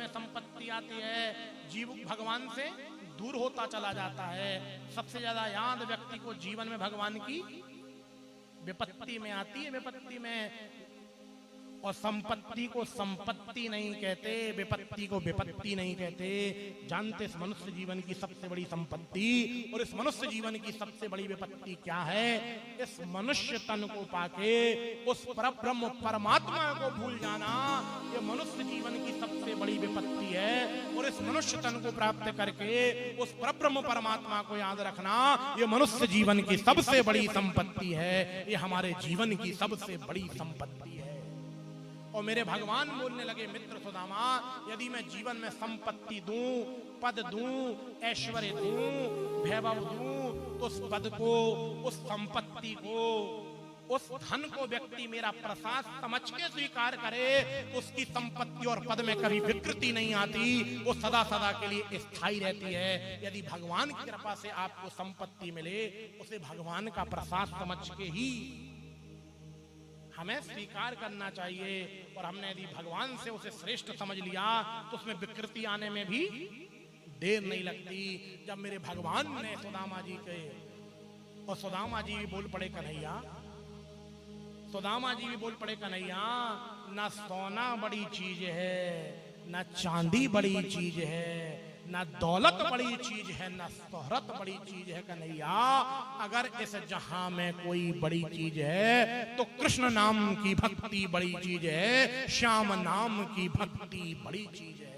में संपत्ति आती है, जीव भगवान से दूर होता चला जाता है। सबसे ज्यादा याद व्यक्ति को जीवन में भगवान की विपत्ति में आती है, विपत्ति में। और संपत्ति को संपत्ति नहीं कहते, विपत्ति को विपत्ति नहीं कहते। जानते इस मनुष्य जीवन की सबसे बड़ी संपत्ति और इस मनुष्य जीवन की सबसे बड़ी विपत्ति क्या है? इस मनुष्य तन को पाके उस परब्रह्म परमात्मा को भूल जाना, ये मनुष्य जीवन की सबसे बड़ी विपत्ति है। और इस मनुष्य तन को प्राप्त करके उस परब्रह्म परमात्मा को याद रखना, ये मनुष्य जीवन की सबसे बड़ी संपत्ति है। ये हमारे जीवन की सबसे बड़ी संपत्ति है। और मेरे भगवान बोलने लगे, मित्र सुदामा, यदि मैं जीवन में संपत्ति दूं, पद दूं, ऐश्वर्य दूं, वैभव दूं, तो उस पद को, उस संपत्ति को, उस धन को व्यक्ति मेरा प्रसाद समझ के स्वीकार करे, उसकी संपत्ति और पद में कभी विकृति नहीं आती, वो सदा सदा के लिए स्थायी रहती है। यदि भगवान की कृपा से आपको संपत्ति मिले, उसे भगवान का प्रसाद समझ के ही हमें स्वीकार करना चाहिए। और हमने यदि भगवान से उसे श्रेष्ठ समझ लिया तो उसमें विकृति आने में भी देर नहीं लगती। जब मेरे भगवान ने सुदामा जी के, और सुदामा जी भी बोल पड़े कन्हैया, सुदामा जी भी बोल पड़े कन्हैया, ना सोना बड़ी चीज है, ना चांदी बड़ी चीज है, ना दौलत बड़ी चीज है, ना शोहरत बड़ी चीज है कन्हैया। अगर इस जहां में कोई बड़ी चीज है तो कृष्ण नाम की भक्ति बड़ी चीज है, श्याम नाम की भक्ति बड़ी चीज है।